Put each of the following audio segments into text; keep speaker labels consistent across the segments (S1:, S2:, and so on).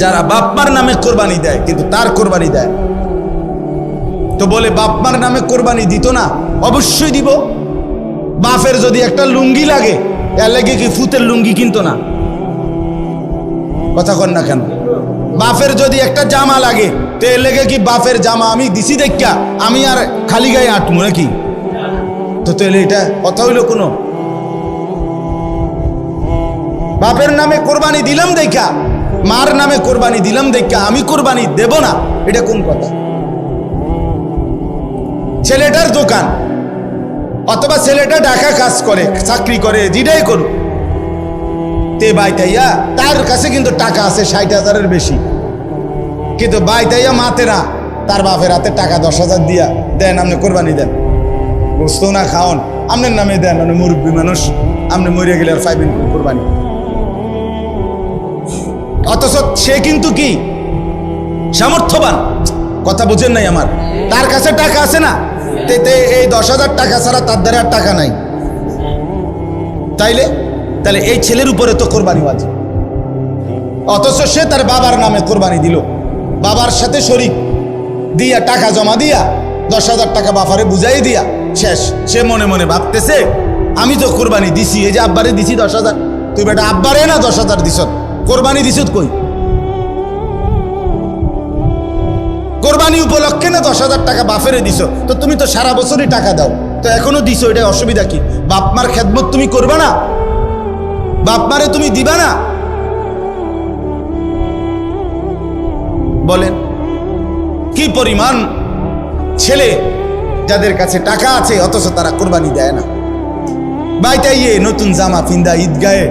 S1: যারা বাপমার নামে কোরবানি দেয় কিন্তু তার কোরবানি দেয়, তো বলে বাপমার নামে কোরবানি দিত না, অবশ্যই দিব। বাপের যদি একটা লুঙ্গি লাগে, এর লাগে কি ফুতের লুঙ্গি কিনতো না? কথা কন না কেন? বাপের যদি একটা জামা লাগে, তো এর লেগে কি বাপের জামা আমি দিছি দেখা আমি আর খালি গায়ে আটমু নাকি? তো তাহলে এটা কথা হইল কোনো? বাপের নামে কোরবানি দিলাম দেখা, মার নামে কোরবানি দিলাম দেখা আমি কোরবানি দেব না, এটা কোন কথা? ছেলেটার দোকান অথবা ছেলেটা ঢাকা কাজ করে, চাকরি করে, যেটাই করুক, তে বাইতাইয়া তার কাছে কিন্তু টাকা আছে 60,000-এর বেশি, কিন্তু বাইতাইয়া মাতে না, তার বাপের হাতে টাকা 10,000 দিয়া দেন, আপনি কোরবানি দেন, গোস্ত না খাওন, আপনার নামে দেন, মানে মুরব্বী মানুষ, আপনি মরিয়া গেলে আর পাইবেন কোরবানি। অথচ সে কিন্তু কি সামর্থ্যবান, কথা বুঝেন নাই আমার, তার কাছে টাকা আছে না, এই 10,000 টাকা ছাড়া তার দ্বারা আর টাকা নাই। তাহলে এই ছেলের উপরে তো কোরবানি ওয়াজিব, অথচ সে তার বাবার নামে কোরবানি দিল, বাবার সাথে শরীক দিয়া টাকা জমা দিয়া 10,000 টাকা বাপারে বুঝাই দিয়া শেষ। সে মনে মনে ভাবতেছে আমি তো কোরবানি দিছি, এই যে আব্বারে দিছি 10,000, তুই বেটা আব্বারে না 10,000 দিস, কোরবানি দিস কই? কোরবানি উপলক্ষে না 10,000 টাকা বাপেরে দিছ, তো তুমি তো সারা বছরই টাকা দাও, তো এখনো দিছো, এটা অসুবিধা কি? বাপমার খেদমত তুমি করবে না? বাপমারে তুমি দিবা না? বলেন কি পরিমাণ ছেলে যাদের কাছে টাকা আছে অথচ তারা কোরবানি দেয় না। বাইতাইয়ে নতুন জামা ফিন্দা ঈদগাহে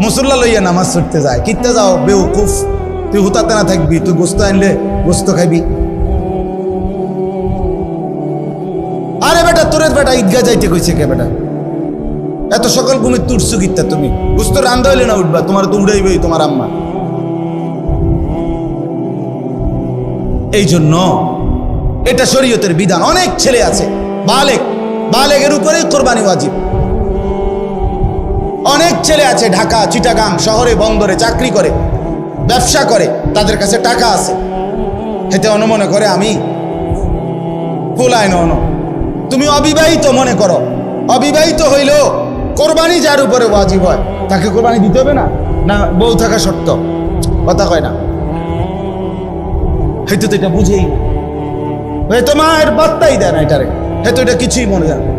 S1: মুসল্লা লইয়া নামাজ পড়তে যায়, কিত্তে যাও বেউকুফ, তুই হুতাতে না থাকবি, তুই গোস্ত আনলে গোস্ত খাইবি। আরে বেটা তোরের বেটা ঈদগাহ যাইতে কইছে কে বেটা? এত সকাল ঘুমে তুটছু কিত্তা তুমি? গোস্ত রান্ধা হইলে না উঠবা, তোমার তো উড়াইবেই তোমার আম্মা। এই জন্য এটা শরীয়তের বিধান। অনেক ছেলে আছে বালেগের উপরে কোরবানি ওয়াজিব। অনেক ছেলে আছে ঢাকা, চিটাগাং শহরে, বন্দরে চাকরি করে, ব্যবসা করে, তাদের কাছে টাকা আছে, হেতে মনে করে আমি ফুলায় ন। তুমি অবিবাহিত মনে করো, অবিবাহিত হইলেও কোরবানি যার উপরে ওয়াজিব হয় তাকে কোরবানি দিতে হবে না? না বউ থাকা শর্ত? কথা কয় না, হয়তো তো এটা বুঝেই না, হয়তো মায়ের বার্তাই দেয় না এটারে, হয়তো এটা কিছুই মনে যায় না।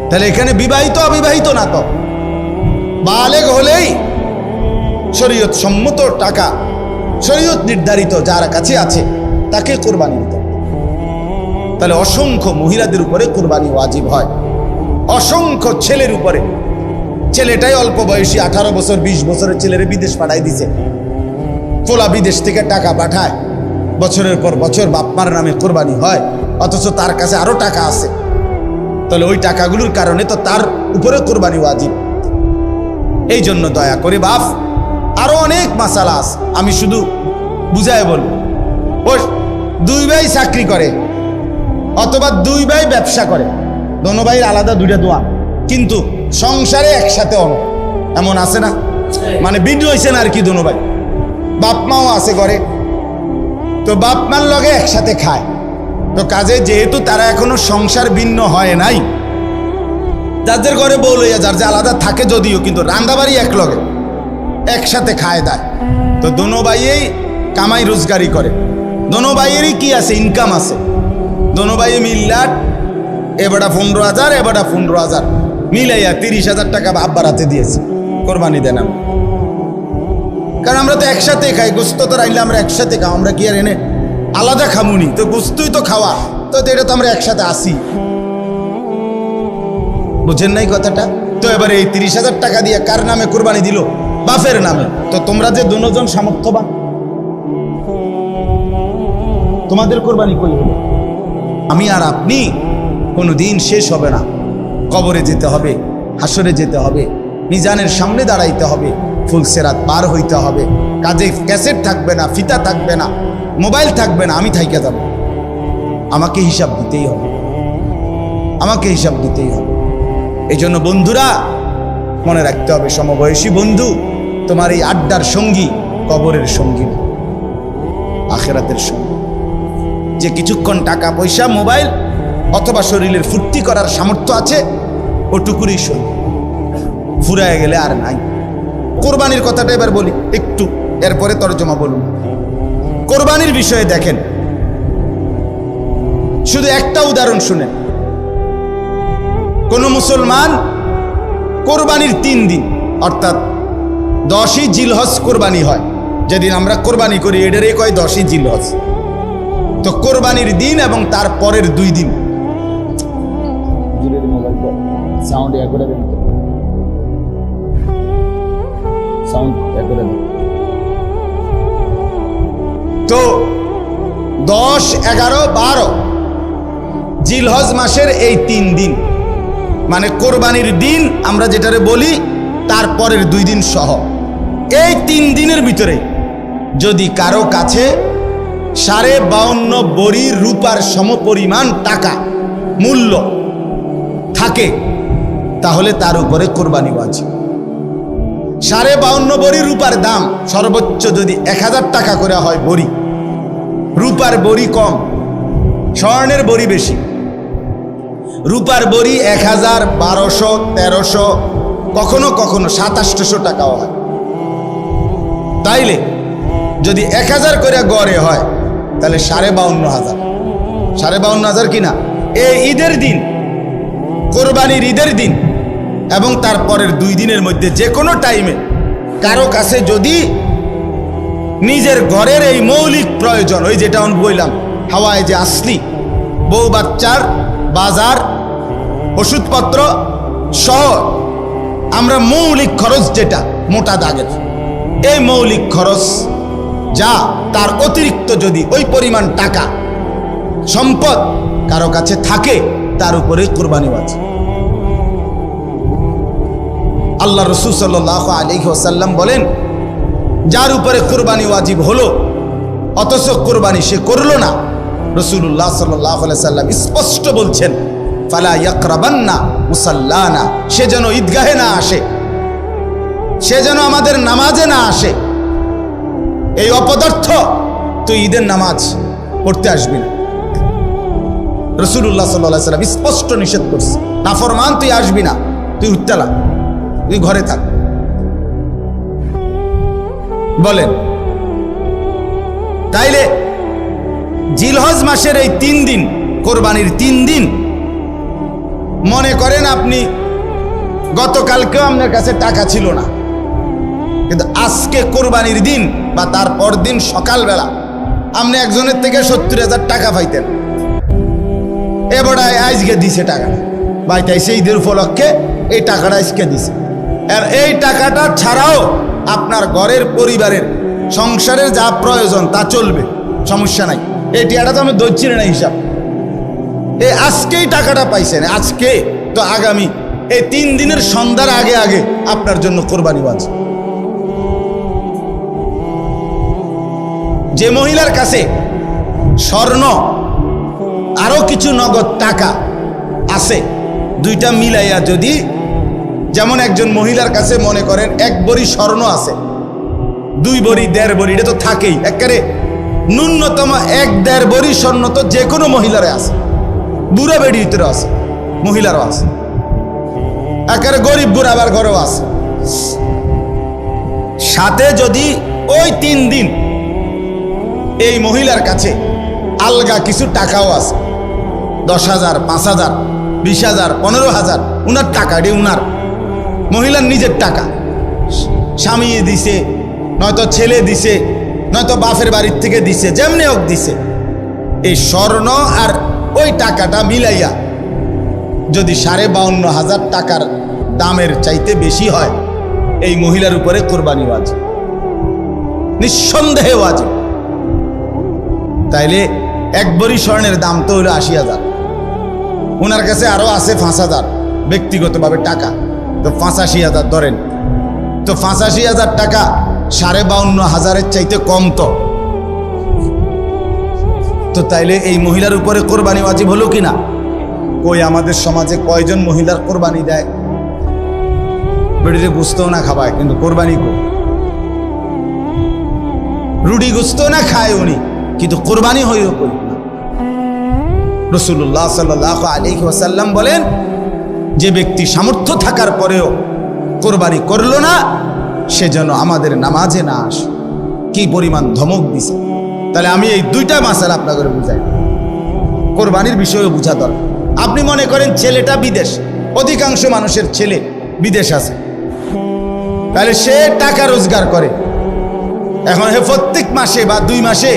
S1: তাহলে এখানে বিবাহিত অবিবাহিত না, তো বালেগ হলেই শরীয়ত সম্মত টাকা, শরীয়ত নির্ধারিত যার কাছে আছে তাকে কোরবানি দিতে। তাহলে অসংখ্য মহিলাদের উপরে কোরবানি ওয়াজিব হয়, অসংখ্য ছেলের উপরে। ছেলেটাই অল্প বয়সী 18 বছর 20 বছরের ছেলেরে বিদেশ পাঠাই দিছে, পোলা বিদেশ থেকে টাকা পাঠায়, বছরের পর বছর বাপমার নামে কোরবানি হয়, অথচ তার কাছে আরো টাকা আছে। তাহলে ওই টাকাগুলোর কারণে তো তার উপরে কোরবানি ওয়াজিব। এই জন্য দয়া করে বাপ, আরো অনেক মাসালা আছে, আমি শুধু বুঝায় বলবো। ও 2 ভাই চাকরি করে অথবা 2 ভাই ব্যবসা করে, দোনো ভাইয়ের আলাদা 2টা দোয়ান, কিন্তু সংসারে একসাথে এমন আছে না? মানে বিদ্রোহ হয়েছে না আর কি, দোনো ভাই, বাপ মাও আছে ঘরে, তো বাপ মার লগে একসাথে খায়। তো কাজে যেহেতু তারা এখনো সংসার ভিন্ন হয় নাই, যাদের ঘরে বউ লইয়া যার যে আলাদা থাকে যদিও, কিন্তু রান্দাবাড়ি এক লগে একসাথে খায় দেয়। তো দোনো ভাইয়েই কামাই রোজগারি করে, দোনো ভাইয়েরই কি আছে, ইনকাম আছে, দোনো ভাইয়ে মিল্লাট, এবারটা 15,000 এবারটা 15,000 মিলাইয়া 30,000 টাকা আব্বার হাতে দিয়েছে, কোরবানি দেন। কারণ আমরা তো একসাথে খাই, গোস্ত তো রাইলে আমরা একসাথে খাও, আমরা কি আর এনে আলাদা খামুনি? তো গোস্তই তো খাওয়া, তো এটা তো আমরা একসাথে আসি, বুঝেন নাই কথাটা? তো এবারে এই 30,000 টাকা দিয়ে কার নামে কোরবানি দিল? বাপের নামে। তো তোমরা যে দুজন সামর্থ্যবান, তোমাদের কোরবানি কই হলো? আমি আর আপনি কোনোদিন শেষ হবে না, কবরে যেতে হবে, হাসরে যেতে হবে, মিজানের সামনে দাঁড়াইতে হবে, ফুলসেরাত পার হইতে হবে, কাজে ক্যাসেট থাকবে না, ফিতা থাকবে না, মোবাইল থাকবে না, আমি থাইকে যাব, আমাকে হিসাব দিতেই হবে, আমাকে হিসাব দিতেই হবে। এই জন্য বন্ধুরা মনে রাখতে হবে, সমবয়সী বন্ধু তোমার এই আড্ডার সঙ্গী কবরের সঙ্গী না, আখিরাতের সঙ্গী। যে কিছুক্ষণ টাকা পয়সা মোবাইল অথবা শরীরের ফুর্তি করার সামর্থ্য আছে ওটুকুরই সঙ্গী, ফুরায় গেলে আর নাই। কোরবানির কথাটা এবার বলি একটু, এরপরে তরজমা বলুন। কোরবানির বিষয়ে দেখেন, শুধু একটা উদাহরণ শুনেন। কোন মুসলমান কোরবানির 3 দিন অর্থাৎ 10ই জিলহজ কোরবানি হয়, যেদিন আমরা কোরবানি করি এটারই কয় 10ই জিলহজ। তো কোরবানির দিন এবং তার পরের 2 দিন, সাউন্ড করে দেন, সাউন্ড করে দেন। তো 10, 11, 12 জিলহজ মাসের এই 3 দিন মানে কোরবানির দিন আমরা যেটারে বলি তারপরের 2 দিন সহ, এই 3 দিনের ভিতরে যদি কারো কাছে 52.5 বড়ি রূপার সমপরিমাণ টাকা মূল্য থাকে তাহলে তার উপরে কোরবানি ওয়াজিব। 52.5 বড়ি রূপার দাম সর্বোচ্চ যদি 1000 টাকা করে হয় বড়ি, রূপার বড়ি কম, স্বর্ণের বড়ি বেশি। রূপার বড়ি 1000, 1200, 1300, কখনো কখনো 2700 টাকাও হয়। তাইলে যদি 1000 করে গড়ে হয় তাহলে 52,500, 52,500 কিনা। এই ঈদের দিন, কোরবানির ঈদের দিন এবং তারপরের 2 দিনের মধ্যে যে কোনো টাইমে কারো কাছে যদি নিজের ঘরের এই মৌলিক প্রয়োজন, ওই যেটা আমি বললাম হাওয়ায় যে আসলি, বউ বাচ্চার বাজার, ওষুধপত্র সহ আমরা মৌলিক খরচ যেটা মোটা দাগের, এই মৌলিক খরচ যা তার অতিরিক্ত যদি ওই পরিমাণ টাকা সম্পদ কারো কাছে থাকে তার উপরে কোরবানি ওয়াজিব। আল্লাহ রাসূল সাল্লাল্লাহু আলাইহি ওয়াসাল্লাম বলেন, যার উপরে কোরবানি ওয়াজিব হলো অথচ কোরবানি সে করলো না, রাসূলুল্লাহ সাল্লাল্লাহু আলাইহি ওয়াসাল্লাম স্পষ্ট বলছেন, ফালা ইয়াকরাবান্না মুসাল্লানা, সে যেন ঈদগাহে না আসে, সে যেন আমাদের নামাজে না আসে। এই অপদার্থ তুই ঈদের নামাজ পড়তে আসবি না। রাসূলুল্লাহ সাল্লাল্লাহু আলাইহি ওয়াসাল্লাম স্পষ্ট নিষেধ করছে, নাফরমান তুই আসবি না, তুই উঠতেলা, তুই ঘরে থাক। বলেন, তাইলে জিলহজ মাসের এই 3 দিন, কোরবানির 3 দিন, মনে করেন আপনি গতকালকেও আপনার কাছে টাকা ছিল না, কিন্তু আজকে কোরবানির দিন বা তারপর দিন সকালবেলা আপনি একজনের থেকে 70,000 টাকা পাইতেন, এবারে আজকে দিছে টাকাটা, বাইতাইছে ঈদের উপলক্ষে এই টাকাটা আজকে দিছে। আর এই টাকাটা ছাড়াও আপনার ঘরের পরিবারের সংসারের যা প্রয়োজন তা চলবে, সমস্যা নাই। এই টাকাটা তো আমি ধরছি না হিসাব, এই আজকেই টাকাটা পাইছেন, আজকে তো আগামী এই 3 দিনের সন্ধ্যার আগে আগে আপনার জন্য কোরবানি ওয়াজিব। যে মহিলার কাছে স্বর্ণ আরো কিছু নগদ টাকা আছে, দুইটা মিলাইয়া যদি, যেমন একজন মহিলার কাছে মনে করেন 1 বড়ি স্বর্ণ আছে, 2 বড়ি, 1.5 বড়ি, এটা তো থাকেই, একেবারে ন্যূনতম 1-1.5 বড়ি স্বর্ণ তো যে কোনো মহিলারে আছে, বুড়া বেড়ির ভিতরে আছে, মহিলারও আছে, একেবারে গরিব বুড়া আবার ঘরেও আছে। সাথে যদি ওই 3 দিন এই মহিলার কাছে আলগা কিছু টাকাও আছে, 10,000, 5,000, 20,000, 15,000, উনার টাকা, এটি উনার মহিলার নিজের টাকা, স্বামী দিছে, নয়তো ছেলে দিছে, নয়তো বাপের বাড়ির থেকে দিছে, যেমনি হোক দিছে, এই স্বর্ণ আর ওই টাকাটা মিলাইয়া যদি 52,500 টাকার দামের চাইতে বেশি হয়, এই মহিলার উপরে কোরবানি ওয়াজিব, নিঃসন্দেহে ওয়াজিব। তাইলে 1 বড়ি স্বর্ণের দাম তো হলো 80,000, ওনার কাছে আরো আছে 5,000 ব্যক্তিগতভাবে টাকা, তো 85,000 ধরেন, তো 85,000 টাকা 52,500-এর চাইতে কম তো তাইলে এই মহিলার উপরে কোরবানি ওয়াজিব হলো কিনা? কই আমাদের সমাজে কয়জন মহিলার কোরবানি দেয়? বেড়িতে বুঝতেও না খাবায়, কিন্তু কোরবানি কো রুটি গুস্ত না খায় উনি, কিন্তু কোরবানি হইল কই। রাসূলুল্লাহ সাল্লাল্লাহু আলাইহি ওয়াসাল্লাম বলেন, যে ব্যক্তি সামর্থ্য থাকার পরেও কোরবানি করলো না, সে যেন আমাদের নামাজে না আসে। কি পরিমাণ ধমক দিছে। তাহলে আমি এই দুইটা মাসালা আপনাদের বুঝাই, কোরবানির বিষয়ে বুঝা দরকার। আপনি মনে করেন ছেলেটা বিদেশ, অধিকাংশ মানুষের ছেলে বিদেশ আছে, তাহলে সে টাকা রোজগার করে। এখন হে প্রত্যেক মাসে বা 2 মাসে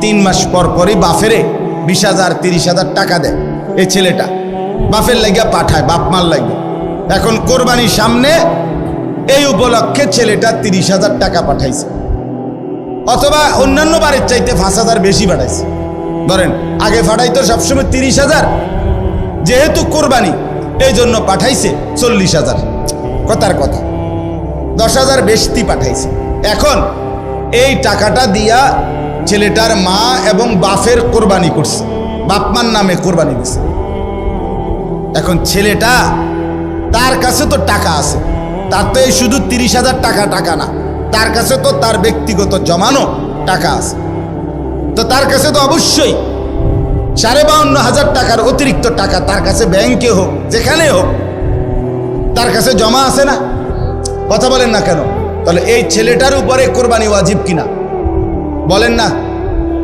S1: 3 মাস পর পরই বাফেরে 20,000 30,000 টাকা দেয়। এই ছেলেটা বাফের লাগিয়া পাঠায়, বাপ মার লাগিয়া। এখন কোরবানির সামনে এই উপলক্ষে ছেলেটা 30,000 টাকা পাঠাইছে, অথবা অন্যান্য বারের চাইতে 5,000 বেশি পাঠাইছে। ধরেন আগে পাঠাইতো সবসময় 30,000, যেহেতু কোরবানি এই জন্য পাঠাইছে 40,000। কথার কথা 10,000 বেশি পাঠাইছে। এখন এই টাকাটা দিয়া ছেলেটার মা এবং বাপের কোরবানি করছে, বাপমার নামে কোরবানি দিছে। এখন ছেলেটা, তার কাছে তো টাকা আছে, তার তো এই শুধু 30,000 টাকা না, তার কাছে তো তার ব্যক্তিগত জমানো টাকা আছে। তো তার কাছে তো অবশ্যই 52,500 টাকার অতিরিক্ত টাকা তার কাছে ব্যাংকে হোক যেখানে হোক তার কাছে জমা আছে না? কথা বলেন না কেন? তাহলে এই ছেলেটার উপরে কোরবানি ওয়াজিব কিনা বলেন না?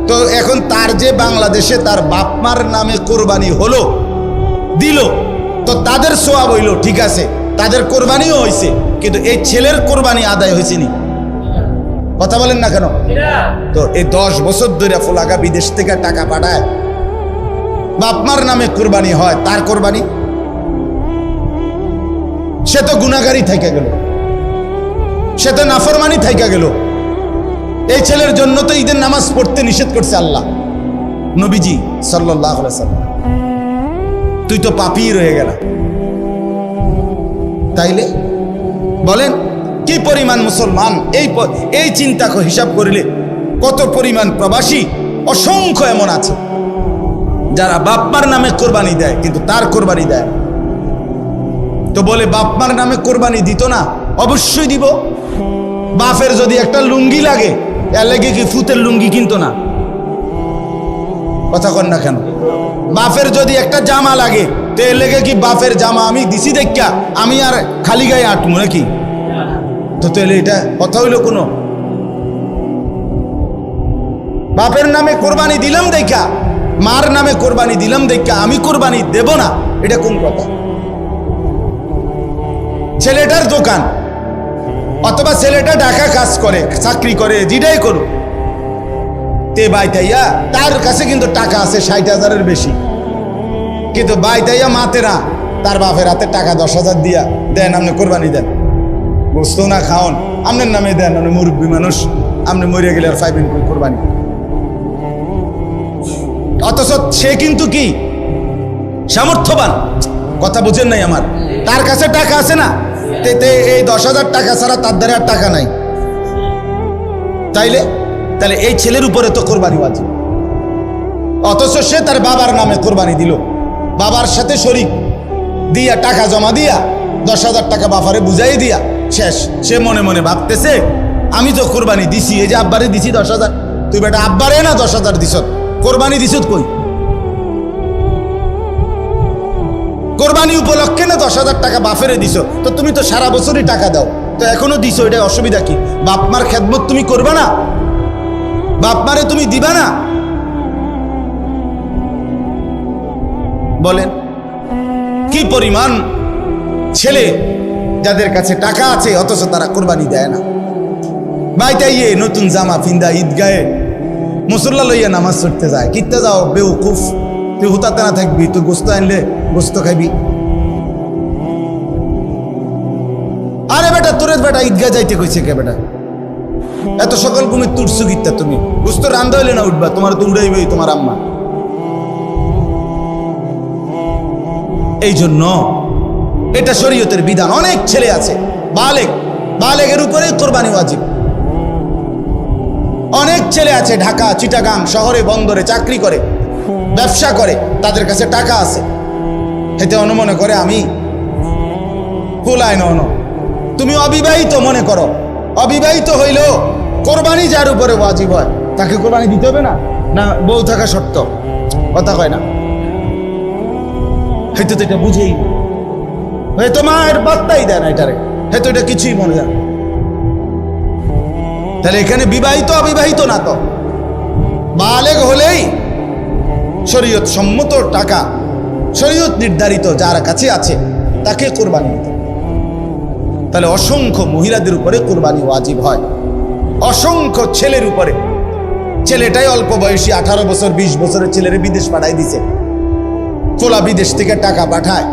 S1: তো এখন তার যে বাংলাদেশে তার বাপমার নামে কোরবানি হলো, দিল, তো তাদের সোয়াব হইল, ঠিক আছে, তাদের কোরবানিও হয়েছে, কিন্তু এই ছেলের কোরবানি আদায় হয়েছে নি? কথা বলেন না কেন? তো এই 10 বছর ধরে ফোলাকা বিদেশ থেকে টাকা পাঠায়, বাপমার নামে কোরবানি হয়, তার কোরবানি, সে তো গুনাহগারী থেকে গেল, সে তো নাফরমানি থেকে গেল। এই ছেলের জন্য তো ঈদের নামাজ পড়তে নিষেধ করছে আল্লাহ, নবীজি সাল্লাল্লাহু আলাইহি ওয়াসাল্লাম। তুই তো পাপী রয়ে গেল। তাইলে বলেন কি পরিমাণ মুসলমান, এই চিন্তা হিসাব করিলে কত পরিমাণ প্রবাসী অসংখ্য এমন আছে যারা বাপমার নামে কোরবানি দেয় কিন্তু তার কোরবানি দেয়। তো বলে বাপমার নামে কোরবানি দিত না? অবশ্যই দিব। বাপের যদি একটা লুঙ্গি লাগে, এর লাগে কি ফুতের লুঙ্গি কিনতো না? কথা কন না কেন? বাপের যদি একটা জামা লাগে, তো এর লেগে কি বাপের জামা আমি দিছি দেখা আমি আর খালি গায়ে আটমু নাকি? তো তাহলে এটা কথা হইল কোনো? বাপের নামে কোরবানি দিলাম দেখা, মার নামে কোরবানি দিলাম দেখা আমি কোরবানি দেব না, এটা কোন কথা? ছেলেটার দোকান অথবা ছেলেটা ঢাকা কাজ করে, চাকরি করে, যেটাই করুক, তে বাইতাইয়া তার কাছে কিন্তু টাকা আছে 60,000-এর বেশি, কিন্তু বাইতাইয়া মাতে না, তার বাপের হাতে টাকা 10,000 দিয়া দেন, আপনি কোরবানি দেন, গোস্ত না খাওন, আপনার নামে দেন, আপনি মুরব্বী মানুষ, আপনি মরে গেলে আর পাইবেন কোরবানি। অথচ সে কিন্তু কি সামর্থ্যবান, কথা বুঝেন নাই আমার? তার কাছে টাকা আছে না, এই 10,000 টাকা ছাড়া তার দ্বারা আর টাকা নাই। তাহলে এই ছেলের উপরে তো কোরবানি ওয়াজিব, অথচ সে তার বাবার নামে কোরবানি দিল, বাবার সাথে শরীক দিয়া টাকা জমা দিয়া 10,000 টাকা বাবারে বুঝাই দিয়া শেষ। সে মনে মনে ভাবতেছে আমি তো কোরবানি দিছি, এই যে আব্বারে দিছি 10,000, তুই বেটা আব্বারে না 10,000 দিছ, কোরবানি দিছ কই? কোরবানি উপলক্ষে না 10,000 টাকা বাপেরে দিছ, তো তুমি তো সারা বছরই টাকা দাও, তো এখনো দিছো, এটা অসুবিধা কি? বাপমার খেদমত তুমি করবা না? বাপমারে তুমি দিবা না? বলেন কি পরিমাণ ছেলে যাদের কাছে টাকা আছে অথচ তারা কোরবানি দেয় না। বাইতাইয়ে নতুন জামা ফিন্দা ঈদগাহে মুসল্লা লইয়া নামাজ পড়তে যায়, কিনতে যাও বেউকুফ, তুই হুতাতে না থাকবি, তুই গোস্ত আনলে গোস্ত খাবি। আরে বেটা তোরে বেটা ঈদগাহ যাইতে কইছে কে বেটা? এত সকাল ঘুমে তুরছু গিতা, তুমি গোস্ত রান্ধা হইলে না উঠবা, তোমার তো উড়াইবেই তোমার আম্মা। এই জন্য এটা শরীয়তের বিধান। অনেক ছেলে আছে বালেগের উপরে কোরবানি ওয়াজিব। অনেক ছেলে আছে ঢাকা, চিটাগাং শহরে, বন্দরে চাকরি করে, ব্যবসা করে, তাদের কাছে টাকা আছে, এতে অনুমনে করে আমি কুলায় ন। তুমি অবিবাহিত মনে করো, অবিবাহিত হইলেও কোরবানি যার উপরে ওয়াজিব হয় তাকে কোরবানি দিতে হবে না? না বউ থাকা শর্ত? কথা কয় না, হয়তো তো এটা বুঝেই না, হয়তো মায়ের বার্তাই দেয় না এটারে, হয়তো এটা কিছুই মনে যায়। তাহলে এখানে বিবাহিত অবিবাহিত না তো, বালেগ হলেই শরীয়ত সম্মত টাকা, শরীয়ত নির্ধারিত যার কাছে আছে তাকে কোরবানি দিতে। তাহলে অসংখ্য মহিলাদের উপরে কোরবানি ওয়াজিব হয়, অসংখ্য ছেলের উপরে। ছেলেটাই অল্প বয়সী 18 বছর 20 বছরের ছেলেরে বিদেশ পাঠাই দিছে, তোলা বিদেশ থেকে টাকা পাঠায়,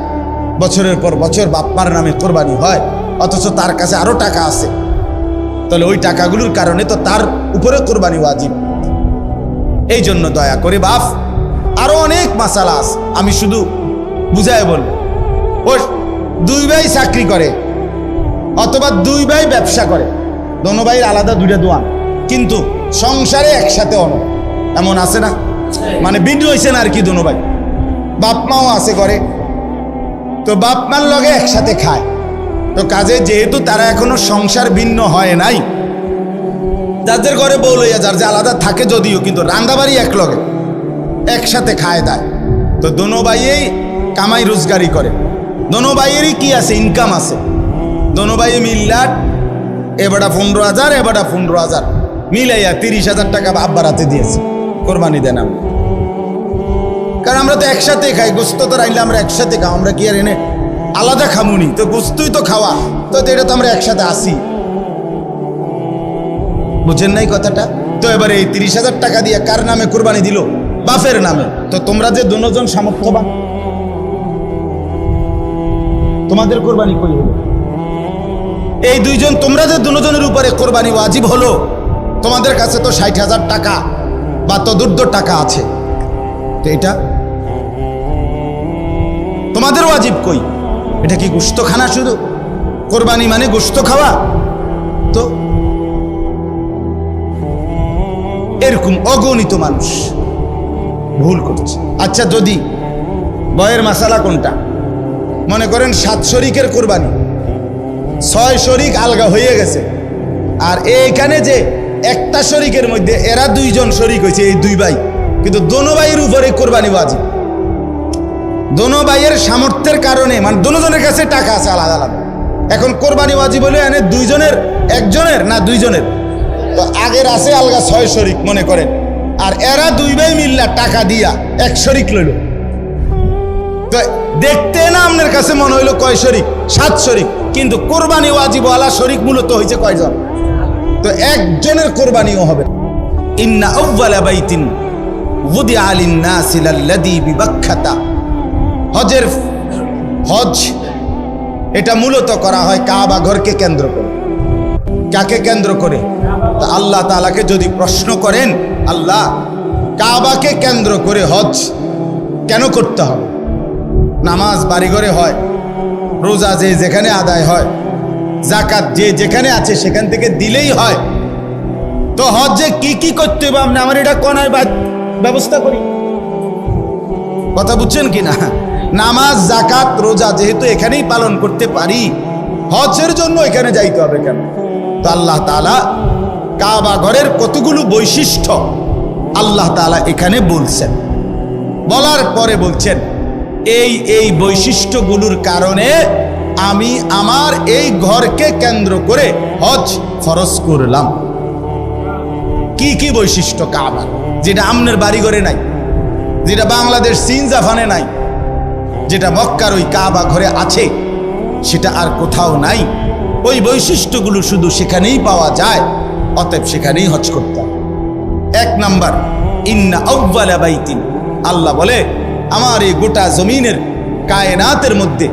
S1: বছরের পর বছর বাপমার নামে কোরবানি হয়, অথচ তার কাছে আরো টাকা আছে। তাহলে ওই টাকাগুলোর কারণে তো তার উপরে কোরবানি ওয়াজিব। এই জন্য দয়া করে বাপ, আরো অনেক মাসালা আছে, আমি শুধু বুঝায় বলবো। ও 2 ভাই চাকরি করে অথবা 2 ভাই ব্যবসা করে, দোনো ভাইয়ের আলাদা 2টা দোয়ান, কিন্তু সংসারে একসাথে অনেক, এমন আছে না? মানে ভিন্ন হয়েছে না আর কি, দোনো ভাই বাপ মাও আছে করে, তো বাপ মার লগে একসাথে খায়। তো কাজে যেহেতু তারা এখনো সংসার ভিন্ন হয় নাই, যাদের ঘরে বউ লইয়া যার যে আলাদা থাকে যদিও, কিন্তু রান্দাবাড়ি এক লগে একসাথে খায় দেয়। তো দোনো ভাইয়েই কামাই রোজগারি করে, দোনো ভাইয়েরই কি আছে, ইনকাম আছে। দোনো ভাই মিল্লাট, এবারটা 15,000 এবারটা 15,000 মিলাইয়া 30,000 টাকা বাপ বাড়াতে দিয়েছে, কোরবানি দেন আমরা। কারণ আমরা তো একসাথে খাই, গোস্ত তো রাইলে আমরা একসাথে খাও, আমরা কি আর এনে আলাদা খামুনি? তো গোস্তই তো খাওয়া, তো এটা তো আমরা একসাথে আসি, বুঝেন নাই কথাটা? তো এবারে এই 30,000 টাকা দিয়ে কার নামে কোরবানি দিল? বাপের নামে। তো তোমরা যে দুজন সামর্থ্যবান, তোমাদের কোরবানি কই হলো? এই 2 জন, তোমরা যে দুজনের উপরে কোরবানি ওয়াজিব হলো, তোমাদের কাছে তো 60,000 টাকা বা তদুর্ধ্ব টাকা আছে, তো এটা তোমাদের ওয়াজিব কই? এটা কি গোশত খানা? শুধু কোরবানি মানে গোশত খাওয়া? তো এরকম অগণিত মানুষ ভুল করছে। আচ্ছা, যদি বয়ের মাসালা কোনটা? মনে করেন 7 শরিকের কোরবানি, 6 শরিক আলগা হয়ে গেছে, আর এইখানে যে একটা শরিকের মধ্যে এরা 2 জন শরিক হয়েছে, এই 2 ভাই, কিন্তু দোনো ভাইয়ের উপরে কোরবানি ওয়াজিব। দোনো ভাইয়ের সামর্থ্যের কারণে, মানে দোনো জনের কাছে টাকা আছে আলাদা আলাদা, এখন কোরবানি ওয়াজিব হলে এনে 2 জনের, একজনের না 2 জনের? তো আগের আছে আলগা 6 শরিক মনে করেন, আর এরা 2 ভাই মিল্লা টাকা দিয়া 1 শরিক লইল। তো দেখতে না আপনার কাছে মনে হইলো কয় শরিক? 7 শরিক, কিন্তু কোরবানি ওয়াজিব ওয়ালা শরিক মূলত হয়েছে কয়জন? তো একজনের কোরবানিও হবে। ইন্না আউওয়ালা বাইতিন উদিআ লিন-নাসি লাল্লাযী বিবাক্কাতা। হজ এটা মূলত করা হয় কাবা ঘরকে কেন্দ্র করে। কাকে কেন্দ্র করে? তা আল্লাহ তাআলাকে যদি প্রশ্ন করেন, আল্লাহ কাবাকে কেন্দ্র করে হজ কেন করতে হবে? নামাজ বাড়িঘরে হয়, রোজা যে যেখানে আদায় হয়, যাকাত যে যেখানে আছে সেখান থেকে দিলেই হয়, তো হজে কি কি করতে হবে আপনি আমার এটা কোনায় ব্যবস্থা করি। কথা বুঝছেন কি না? নামাজ যাকাত রোজা যেহেতু এখানেই পালন করতে পারি, হজের জন্য এখানে যাইতে হবে কেন? তো আল্লাহ তাআলা কাবা ঘরের কতগুলো বৈশিষ্ট্য আল্লাহ তাআলা এখানে বলছেন, বলার পরে বলছেন এই বৈশিষ্ট্যগুলোর কারণে আমি আমার এই ঘরকে কেন্দ্র করে হজ ফরজ করলাম। কি কি বৈশিষ্ট্য কাবার, যেটা আমনের বাড়ি ঘরে নাই, যেটা বাংলাদেশ চীন জাপানে নাই, যেটা মক্কার ওই কাবা ঘরে আছে, সেটা আর কোথাও নাই। ওই বৈশিষ্ট্যগুলো শুধু সেখানেই পাওয়া যায়, অতএব সেখানেই হজ করতে হবে। 1 নাম্বার, ইন্না আউওয়ালা বাইতিন, আল্লাহ বলে আমার এই গোটা জমিনের কায়নাতের মধ্যে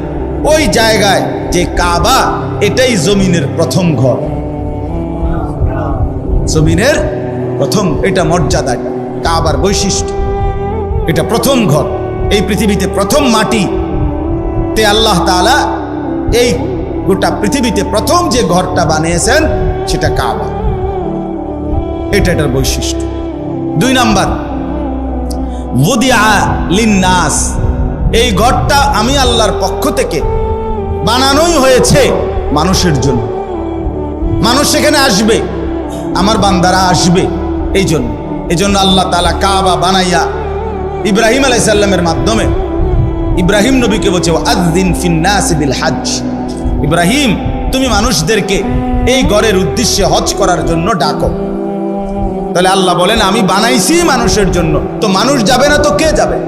S1: ওই জায়গায় যে কাবা, এটাই জমিনের প্রথম ঘর। জমিনের প্রথম, এটা মর্যাদা, কাবার বৈশিষ্ট্য, এটা প্রথম ঘর। এই পৃথিবীতে প্রথম মাটি তে আল্লাহ তাআলা এই গোটা পৃথিবীতে প্রথম যে ঘরটা বানিয়েছেন সেটা কাবা, এটার বৈশিষ্ট্য। 2 নাম্বার, উদিআ লিন-নাস, এই ঘরটা আমি আল্লাহর পক্ষ থেকে বানানোই হয়েছে মানুষের জন্য। মানুষ সেখানে আসবে, আমার বান্দারা আসবে। এই জন্য আল্লাহ তাআলা কাবা বানাইয়া ইব্রাহিম আলাইহিস সালামের মাধ্যমে ইব্রাহিম নবীকে বলছে আযযিন ফিন-নাস বিল হজ, ইব্রাহিম তুমি মানুষদেরকে এই ঘরের উদ্দেশ্যে হজ করার জন্য ডাকো। তাহলে আল্লাহ বলেন আমি বানাইছি মানুষের জন্য, তো মানুষ যাবে না তো কে যাবে?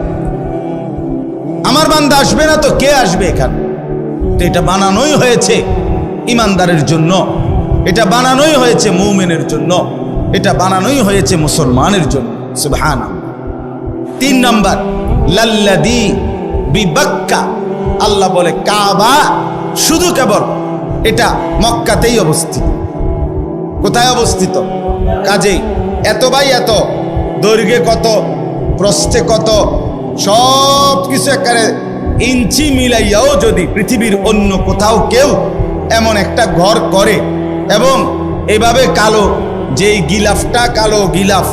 S1: আমার বান্দা আসবে না তো কে আসবে এখানে? তো এটা বানানোই হয়েছে ইমানদারের জন্য, এটা বানানোই হয়েছে মুমিনের জন্য, এটা বানানোই হয়েছে মুসলমানের জন্য। সুবহানাল্লাহ। 3 নাম্বার লাল্লাযী বিবাক্কা, আল্লাহ বলে কাবা শুধু কেবল এটা মক্কাতেই অবস্থিত। কোথায় অবস্থিত? কাজেই এত বাই এত, দৈর্ঘ্যে কত, প্রস্থে কত, সব কিছু একেবারে ইঞ্চি মিলাইয়াও যদি পৃথিবীর অন্য কোথাও কেউ এমন একটা ঘর করে এবং এভাবে কালো যেই গিলাফটা, কালো গিলাফ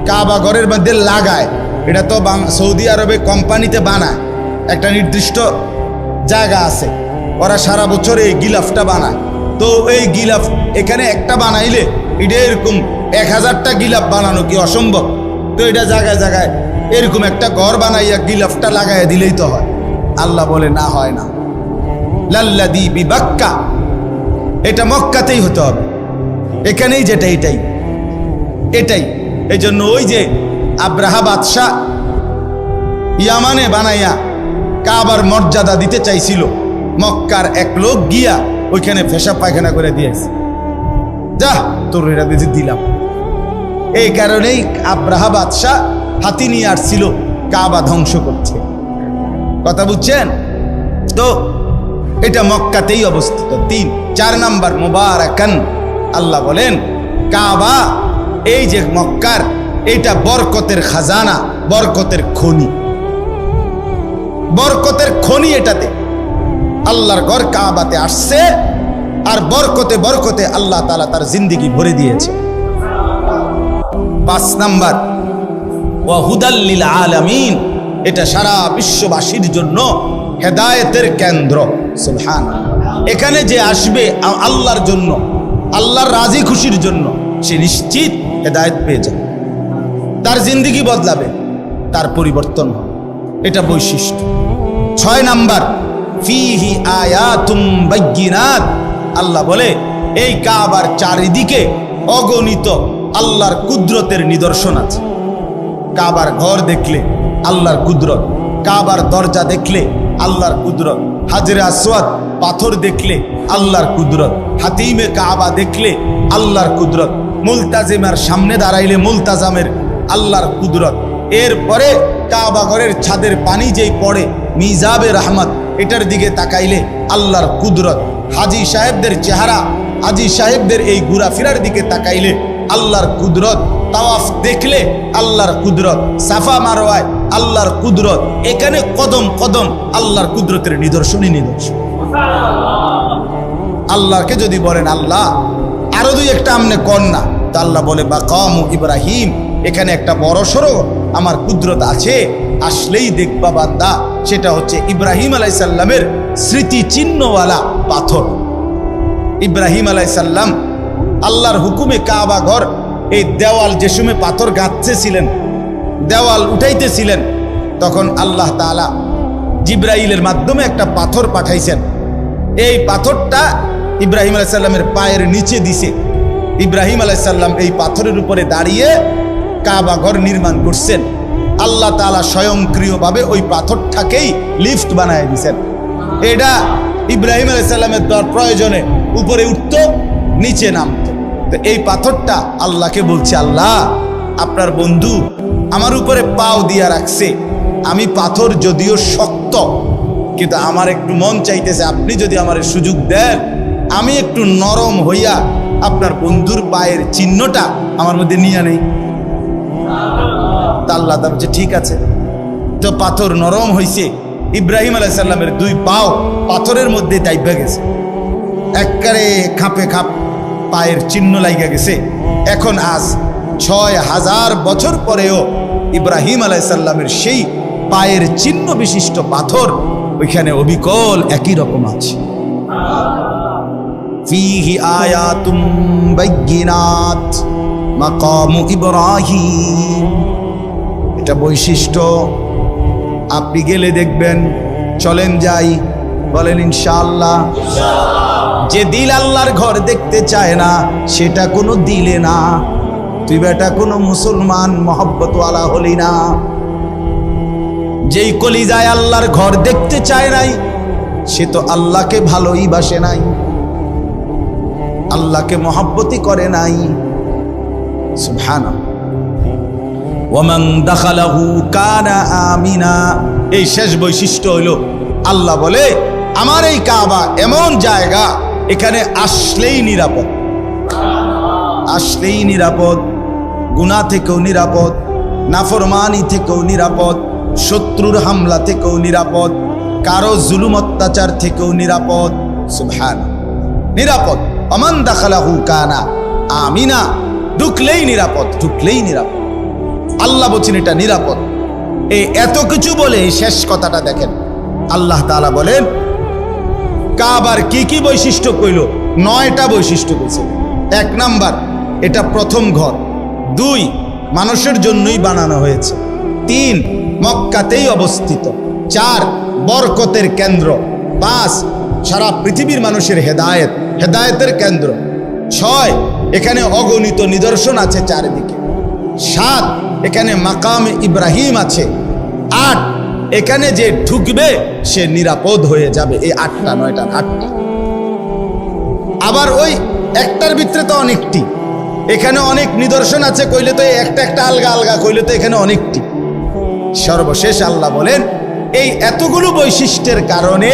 S1: কাবা ঘরের মধ্যে লাগায়, এটা তো সৌদি আরবে কোম্পানিতে বানায়, একটা নির্দিষ্ট জায়গা আছে, ওরা সারা বছর এই গিলাফটা বানায়। তো এই গিলাফ এখানে একটা বানাইলে এটা এরকম 1000টা গিলাফ বানানো কি অসম্ভব? তো এটা জায়গায় জায়গায় এরকম একটা ঘর বানাইয়া গিলাফটা লাগাইয়া দিলেই তো হয়। আল্লাহ বলে না, হয় না। লাল্লাযী বিবাক্কা, এটা মক্কাতেই হতে হবে, এখানেই যেটা এটাই। এই জন্য ওই যে আব্রাহা বাদশাহ ইয়ামানে বানাইয়া কাবার মর্যাদা দিতে চাইছিল, মক্কার এক লোক গিয়া ওইখানে পেশাব পায়খানা করে দিয়েছে, যা তোর এটা দিলাম। এই কারণেই আব্রাহা বাদশাহ হাতি নিয়ে আসছিল কাবা ধ্বংস করছে। কথা বুঝছেন তো? এটা মক্কাতেই অবস্থিত। 4 নাম্বার মুবারাকান, আল্লাহ বলেন কাবা এই যে মক্কার, এটা বরকতের খাজানা, বরকতের খনি, বরকতের খনি। এটাতে আল্লাহর ঘর কাবাতে আসছে আর বরকতে বরকতে আল্লাহ তাআলা তার জিন্দেগি ভরে দিয়েছে। 5 নাম্বার ওয়া হুদাল লিল আলামিন, এটা সারা বিশ্ববাসীর জন্য হেদায়েতের কেন্দ্র। সুবহানাল্লাহ। এখানে যে আসবে আল্লাহর জন্য, আল্লাহর রাজি খুশির জন্য, সে নিশ্চিত হেদায়েত পেয়ে যাবে, তার জিন্দেগি বদলাবে, তার পরিবর্তন হবে। এটা বৈশিষ্ট্য। 6 নাম্বার ফিহি আয়াতুম বাইয়িনাত, আল্লাহ বলে এই কাবার চারিদিকে অগণিত আল্লাহর কুদরতের নিদর্শন আছে। কাবার ঘর দেখলে আল্লাহর কুদরত, কাবার দরজা দেখলে আল্লাহর কুদরত, হাজরে আসওয়াদ পাথর দেখলে আল্লাহর কুদরত, হাতিমে কাবা দেখলে আল্লাহর কুদরত, মুলতাজিমের সামনে দাঁড়াইলে মুলতাজামের আল্লাহর কুদরত। এরপরে কাবা ঘরের ছাদের পানি যেই পড়ে মিজাবে রহমত, এটার দিকে তাকাইলে আল্লাহর কুদরত। হাজি সাহেবদের চেহারা, হাজি সাহেবদের এই ঘোরাফেরার দিকে তাকাইলে আল্লাহর কুদরত। তাওয়াফ দেখলে আল্লাহর কুদরত, সাফা মারওয়ায় আল্লাহর কুদরত। এখানে কদম কদম আল্লাহর কুদরতের নিদর্শনই নিদর্শন। আল্লাহকে যদি বলেন আল্লাহ আরো 2-1টা আমনে কর না, তা আল্লাহ বলে বাকামু ইব্রাহিম, এখানে একটা বড় সড়ো আমার কুদরত আছে, আসলেই দেখবা বান্দা, সেটা হচ্ছে ইব্রাহিম আলাইহিস সালামের স্মৃতি চিহ্নওয়ালা পাথর। ইব্রাহিম আলাইহিস সালাম আল্লাহর হুকুমে কাবা ঘর এই দেওয়াল যে সময় পাথর গাঁথতেছিলেন, দেওয়াল উঠাইতেছিলেন, তখন আল্লাহ তাআলা জিবরাইলের মাধ্যমে একটা পাথর পাঠাইছেন। এই পাথরটা ইব্রাহিম আলাইহিস সালামের পায়ের নিচে দিছে। ইব্রাহিম আলাইহিস সালাম এই পাথরের উপরে দাঁড়িয়ে কাবা ঘর নির্মাণ করছেন। আল্লাহ তাআলা স্বয়ংক্রিয়ভাবে ওই পাথরটাকেই লিফট বানায় দিয়েছেন। এটা ইব্রাহিম আলাইহিস সালামের প্রয়োজনে উপরে উঠত, নিচে নামত। তো এই পাথরটা আল্লাহকে বলছে, আল্লাহ আপনার বন্ধু আমার উপরে পাও দিয়া রাখছে, আমি পাথর যদিও শক্ত, কিন্তু আমার একটু মন চাইতেছে আপনি যদি আমার সুযোগ দেন, আমি একটু নরম হইয়া আপনার বন্ধুর পায়ের চিহ্নটা আমার মধ্যে নিয়ে নেই। তা আল্লাহ বলছে ঠিক আছে। তো পাথর নরম হইছে, ইব্রাহিম আলাইহিস সালামের 2 পাও পাথরের মধ্যে দাইবা গেছে, একবারে খাপে খাপ পায়ের চিহ্ন লাইগা গেছে। এখন আজ 6000 বছর পরেও ইব্রাহিম আলাইহিস সালামের সেই পায়ের চিহ্ন বিশিষ্ট পাথর ওইখানে অবিকল একই রকম আছে। ফীহি আয়াতুম বাইয়িনাত মাকামু ইব্রাহিম। এটা বৈশিষ্ট্য, আপনি গেলে দেখবেন। চলেন যাই, বলেন ইনশাআল্লাহ। যে দিল আল্লাহর ঘর দেখতে চায় না সেটা কোনো দিলে না। তুই বেটা কোনো মুসলমান মহব্বতওয়ালা হলি না। যেই কলিজায় আল্লাহর ঘর দেখতে চায় নাই সে তো আল্লাহকে ভালোই বাসে নাই, আল্লাহকে মহব্বতই করে নাই। সুবহানাল্লাহ। ওয়ামান দাখালাহু কানা আমিনা। এই শেষ বৈশিষ্ট্য হইল, আল্লাহ বলে আমার এই কাবা এমন জায়গা, এখানে আসলেই নিরাপদ, আসলেই নিরাপদ, গুনাহ থেকেও নিরাপদ, নাফরমানি থেকেও নিরাপদ, শত্রুর হামলা থেকেও নিরাপদ, কারো জুলুম অত্যাচার থেকেও নিরাপদ। সুবহানাল্লাহ, নিরাপদ। ওয়ামান দাখালাহু কানা আমিনা, ঢুকলেই নিরাপদ, ঢুকলেই নিরাপদ। আল্লাহ বলছেন এটা নিরাপদ। এই এত কিছু বলে শেষ কথাটা দেখেন, আল্লাহ তাআলা বলেন কাবার কি কি বৈশিষ্ট্য কইল? 9টা বৈশিষ্ট্য কইছে। 1 নাম্বার, এটা প্রথম ঘর। 2, মানুষের জন্যই বানানো হয়েছে। 3, মক্কাতেই অবস্থিত। 4, বরকতের কেন্দ্র। 5, সারা পৃথিবীর মানুষের হেদায়েতের কেন্দ্র। 6, এখানে অগণিত নিদর্শন আছে চারিদিকে। 7, এখানে মাকামে ইব্রাহিম আছে। 8, এখানে যে ঢুকবে সে নিরাপদ হয়ে যাবে। এই 8টা 9টা 8টা। আবার ওই একটার ভিতরে তো অনেকটি, এখানে অনেক নিদর্শন আছে কইলে তো একটা একটা আলগা আলগা কইলে তো এখানে অনেকটি। সর্বশেষ আল্লাহ বলেন এই এতগুলো বৈশিষ্ট্যের কারণে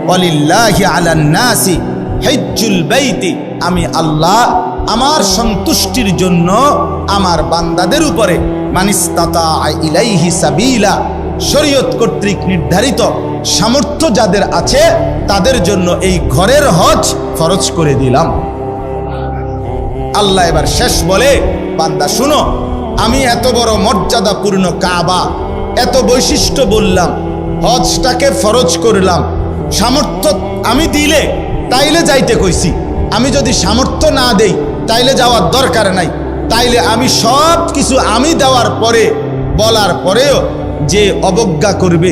S1: ওয়ালিল্লাহি আলান নাসি হিজ্জুল বাইতি, আমি আল্লাহ আমার সন্তুষ্টির জন্য আমার বান্দাদের উপরে মানিস্তাতা ইলাইহি সাবিলা, শরীয়ত কর্তৃক নির্ধারিত সামর্থ্য যাদের আছে তাদের জন্য এই ঘরের হজ ফরজ করে দিলাম। আল্লাহ এবার শেষ বলে, বান্দা শুনো, আমি এত বড় মর্যাদাপূর্ণ কাবা, এত বৈশিষ্ট্য বললাম, হজটাকে ফরজ করলাম। সামর্থ্য আমি দিলে তাইলে যাইতে কইছি, আমি যদি সামর্থ্য না দেই তাইলে যাওয়ার দরকার নাই। তাইলে আমি সব কিছু আমি দেওয়ার পরে, বলার পরেও যে অবজ্ঞা করবে,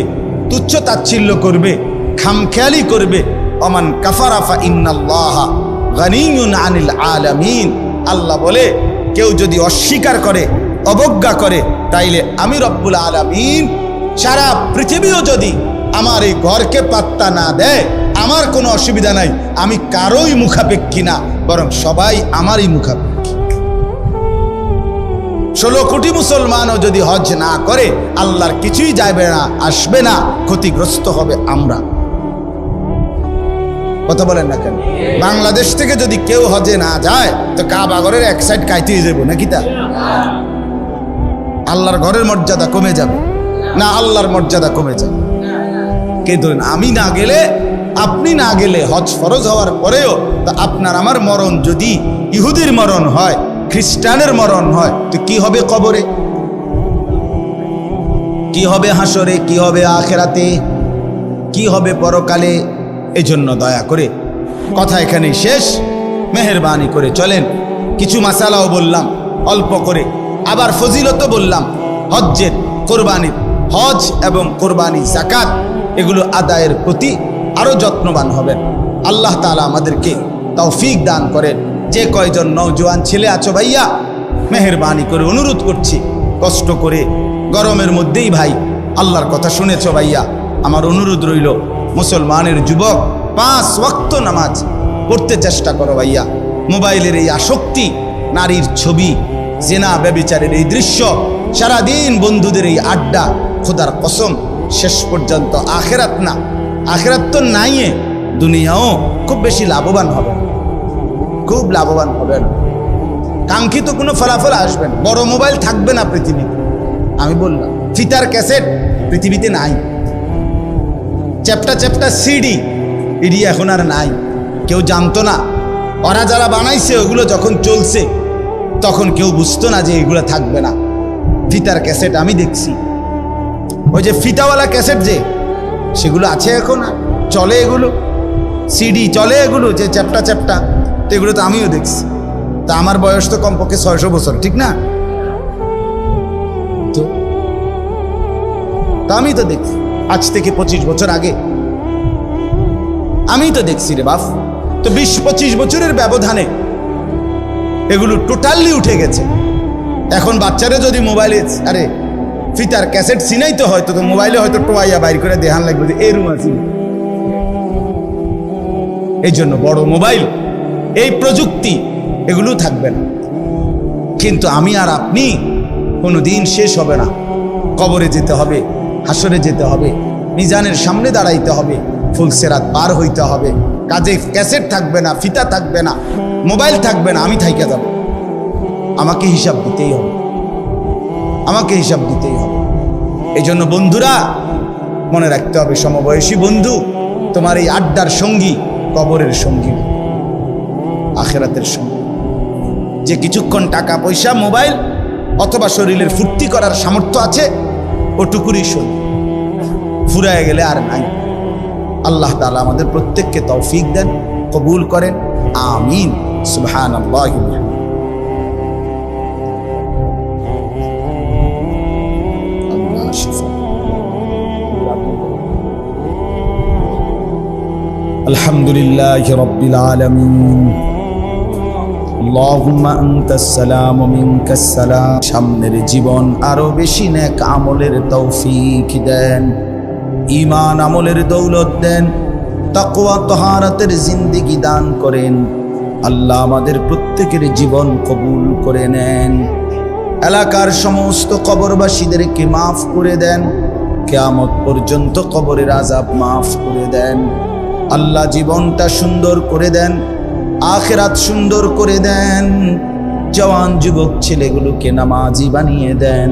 S1: তুচ্ছ তাচ্ছিল্য করবে, খামখেয়ালি করবে, ওমান কাফারা ফা ইন্নাল্লাহা গানিয়্যুন আনিল আলামিন। আল্লাহ বলে কেউ যদি অস্বীকার করে, অবজ্ঞা করে, তাইলে আমি রব্বুল আলামিন সারা পৃথিবীও যদি আমার এই ঘরকে পাত্তা না দেয় আমার কোনো অসুবিধা নাই, আমি কারোই মুখাপেক্ষী না, বরং সবাই আমারই মুখাপেক্ষী। 16 কোটি মুসলমানও যদি হজ না করে আল্লাহর কিছুই যাবে না, আসবে না, ক্ষতিগ্রস্ত হবে আমরা। কথা বলেন না কেন? বাংলাদেশ থেকে যদি কেউ হজে না যায় তো কাবা ঘরের এক সাইড কাইতেই যাবো নাকি? তা আল্লাহর ঘরের মর্যাদা কমে যাবে না? আল্লাহর মর্যাদা কমে যাবে। কে ধরেন আমি না গেলে, আপনি না গেলে, হজ ফরজ হওয়ার পরেও তা আপনার আমার মরণ যদি ইহুদির মরণ হয়, খ্রিস্টানের মরণ হয়, তো কি হবে কবরে, কি হবে হাসরে, কি হবে আখেরাতে, কি হবে পরকালে? এজন্য দয়া করে কথা এখানেই শেষ। মেহেরবানি করে চলেন, কিছু মাসালাও বললাম অল্প করে, আবার ফজিলতও বললাম হজ্জের, কোরবানির। হজ এবং কোরবানি, যাকাত এগুলো আদায়ের প্রতি আরো যত্নবান হবেন। আল্লাহ তাআলা আমাদেরকে তৌফিক দান করেন। যে কয়জন নওজোয়ান ছেলে আছো ভাইয়া, মেহেরবানি করে অনুরোধ করছি, কষ্ট করে গরমের মধ্যেই ভাই আল্লাহর কথা শুনেছ ভাইয়া, আমার অনুরোধ রইল মুসলমানের যুবক 5 ওয়াক্ত নামাজ পড়তে চেষ্টা করো ভাইয়া। মোবাইলের এই আসক্তি, নারীর ছবি, জিনা ব্যভিচারের এই দৃশ্য, সারাদিন বন্ধুদের এই আড্ডা, খোদার কসম শেষ পর্যন্ত আখেরাত না, আখেরাত তো নাই, দুনিয়াও খুব বেশি লাভবান হবে, খুব লাভবান হবেন। কাঙ্ক্ষিত কোনো ফলাফল আসবেন, বড় মোবাইল থাকবে না পৃথিবীতে। আমি বললাম ফিতার ক্যাসেট পৃথিবীতে নাই, চ্যাপ্টা চ্যাপ্টা সিডি ইডি এখন আর নাই, কেউ জানতো না। ওরা যারা বানাইছে ওগুলো যখন চলছে তখন কেউ বুঝতো না যে এগুলো থাকবে না। ফিতার ক্যাসেট আমি দেখছি, ওই যে ফিতাওয়ালা ক্যাসেট যে সেগুলো আছে এখন, চলে এগুলো, সিডি চলে এগুলো যে চ্যাপ্টা চ্যাপ্টা, তো এগুলো তো আমিও দেখছি। তা আমার বয়স তো কমপক্ষে 600 বছর, ঠিক না? তো তা আমি তো দেখছি আজ থেকে 25 বছর আগে আমি তো দেখছি রে বাপ। তো 20-25 বছরের ব্যবধানে এগুলো টোটালি উঠে গেছে। এখন বাচ্চারা যদি মোবাইলে আরে ফিতার ক্যাসেট চিনাইতে হয়, তো মোবাইলে হয়তো টোয়াইয়া বাইর করে দেখান লাগবে যে এরকম আছে। এই জন্য বড় মোবাইল, এই প্রযুক্তি এগুলো থাকবে না। কিন্তু আমি আর আপনি কোনোদিন শেষ হবে না। কবরে যেতে হবে, হাসরে যেতে হবে, মিজানের সামনে দাঁড়াইতে হবে, ফুলসেরাত পার হইতে হবে। কাজে ক্যাসেট থাকবে না, ফিতা থাকবে না, মোবাইল থাকবে না, আমি থাইকা যাব। আমাকে হিসাব দিতেই হবে, আমাকে হিসাব দিতেই হবে। এই জন্য বন্ধুরা মনে রাখতে হবে, সমবয়সী বন্ধু তোমার এই আড্ডার সঙ্গী কবরের সঙ্গী, আখেরাতের সঙ্গী। যে কিছুক্ষণ টাকা পয়সা, মোবাইল অথবা শরীরের ফুর্তি করার সামর্থ্য আছে, ওটুকুরই সঙ্গী, ফুরায় গেলে আর নাই। আল্লাহ তাআলা আমাদের প্রত্যেককে তৌফিক দেন, কবুল করেন, আমিন। সুবহানাল্লাহি ওয়া বিহামদিহি। আলহামদুলিল্লাহি রাব্বিল আলামিন। আল্লাহুম্মা আনতাস সালাম ওয়া মিনকাস সালাম। সামনের জীবন আরো বেশি নেক আমলের তৌফিক দেন, ঈমান আমলের দৌলত দেন, তাকওয়া তাহারাতের জিন্দেগি দান করেন। আল্লাহ আমাদের প্রত্যেকের জীবন কবুল করে নেন। এলাকার সমস্ত কবরবাসীদেরকে মাফ করে দেন, কিয়ামত পর্যন্ত কবরের আযাব মাফ করে দেন। আল্লাহ জীবনটা সুন্দর করে দেন, আখিরাত সুন্দর করে দেন। জওয়ান যুবক ছেলেগুলোকে নামাজি বানিয়ে দেন।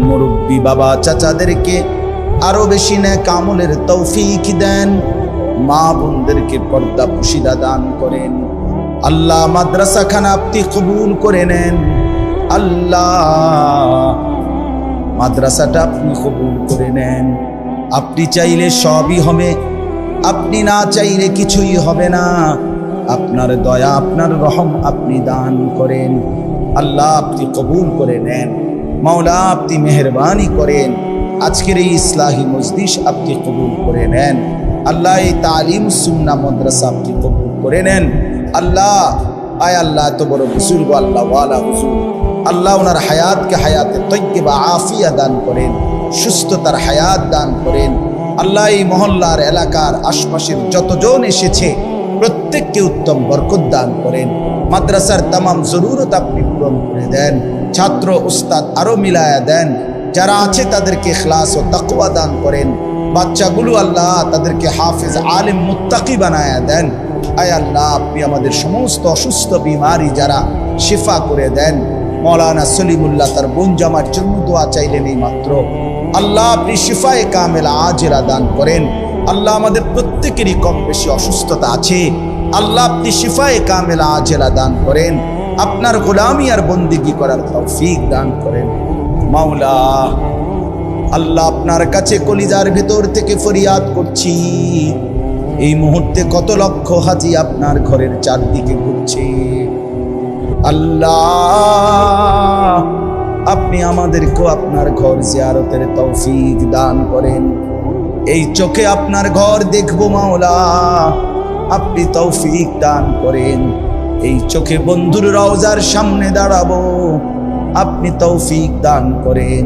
S1: মুরব্বী বাবা চাচাদেরকে আরো বেশি নেক আমলের তৌফিক দেন। মা বোনদেরকে পর্দা পুশিদা দান করেন। আল্লাহ মাদ্রাসাখানা আপনি কবুল করে নেন। আল্লাহ মাদ্রাসাটা আপনি কবুল করে নেন। আপনি চাইলে সবই হবে, আপনি না চাইলে কিছুই হবে না। আপনার দয়া, আপনার রহম আপনি দান করেন। আল্লাহ আপনি কবুল করে নেন। মাওলা আপনি মেহেরবানি করেন। আজকের এই ইসলাহি মজলিস আপনি কবুল করে নেন। আল্লাহ এই তালিম সুন্নাহ মাদ্রাসা আপনি কবুল করে নেন। আল্লাহ আয় আল্লাহ এত বড় বুজুর্গ আল্লাহ ওয়ালা হুজুর, আল্লাহ ওনার হায়াতকে হায়াতে তয়্যিবা আফিয়া দান করেন, সুস্থতার হায়াত দান করেন। আল্লাহ এই মহল্লার এলাকার আশপাশের যতজন এসেছে প্রত্যেককে উত্তম বরকত দান করেন। মাদ্রাসার তামাম জরুরত আপনি পূরণ করে দেন। ছাত্র উস্তাদ আরো মিলায়া দেন। যারা আছে তাদেরকে ইখলাস ও তাকওয়া দান করেন। বাচ্চাগুলো আল্লাহ তাদেরকে হাফেজ আলেম মুত্তাকি বানায়া দেন। আয় আল্লাহ আপনি আমাদের সমস্ত অসুস্থ বিমারি যারা শিফা করে দেন। মৌলানা সলিমুল্লাহ তার বোন জামার জন্য দোয়া চাইলেন এই মাত্র। আল্লাহ আপনি শিফায়ে কামেলা আজেলা দান করেন। আল্লাহ আমাদের প্রত্যেকেরই কম বেশি অসুস্থতা আছে, আল্লাহ আপনি শিফায়ে কামেলা আজেলা দান করেন। আপনার গোলামি আর বন্দেগী করার তৌফিক দান করেন। মাওলা আল্লাহ আপনার কাছে কলিজার ভেতর থেকে ফরিয়াদ করছি, এই মুহূর্তে কত লক্ষ হাজি আপনার ঘরের চারদিকে ঘুরছে। আল্লাহ আপনি আমাদেরকেও আপনার ঘর জিয়ারতের তৌফিক দান করেন। এই চোখে আপনার ঘর দেখবো মাওলা, আপনি তৌফিক দান করেন। এই চোখে বন্ধুর রওজার সামনে দাঁড়াবো, আপনি তৌফিক দান করেন।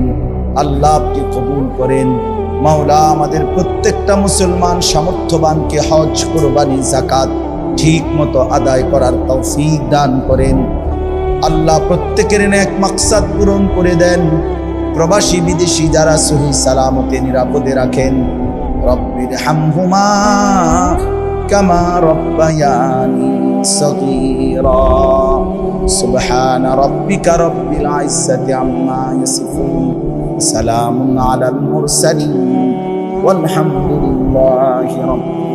S1: আল্লাহ আপনি কবুল করেন। মাওলা আমাদের প্রত্যেকটা মুসলমান সামর্থ্যবানকে হজ, কুরবানি, যাকাত ঠিক মতো আদায় করার তৌফিক দান করেন। আল্লাহ প্রত্যেকের নেক মাকসাদ পূরণ করে দেন। প্রবাসী বিদেশি যারা সহি সালামতে নিরাপদে রাখেন, রব্বির হামহুমা কামা রব্বায়ানি সগীরা। সুবহান রাব্বিকা রব্বিল ইজ্জাতি আম্মা ইয়াসিফুন, সালামুন আলাল মুরসালিন, ওয়ালহামদুলিল্লাহি রাব্বিল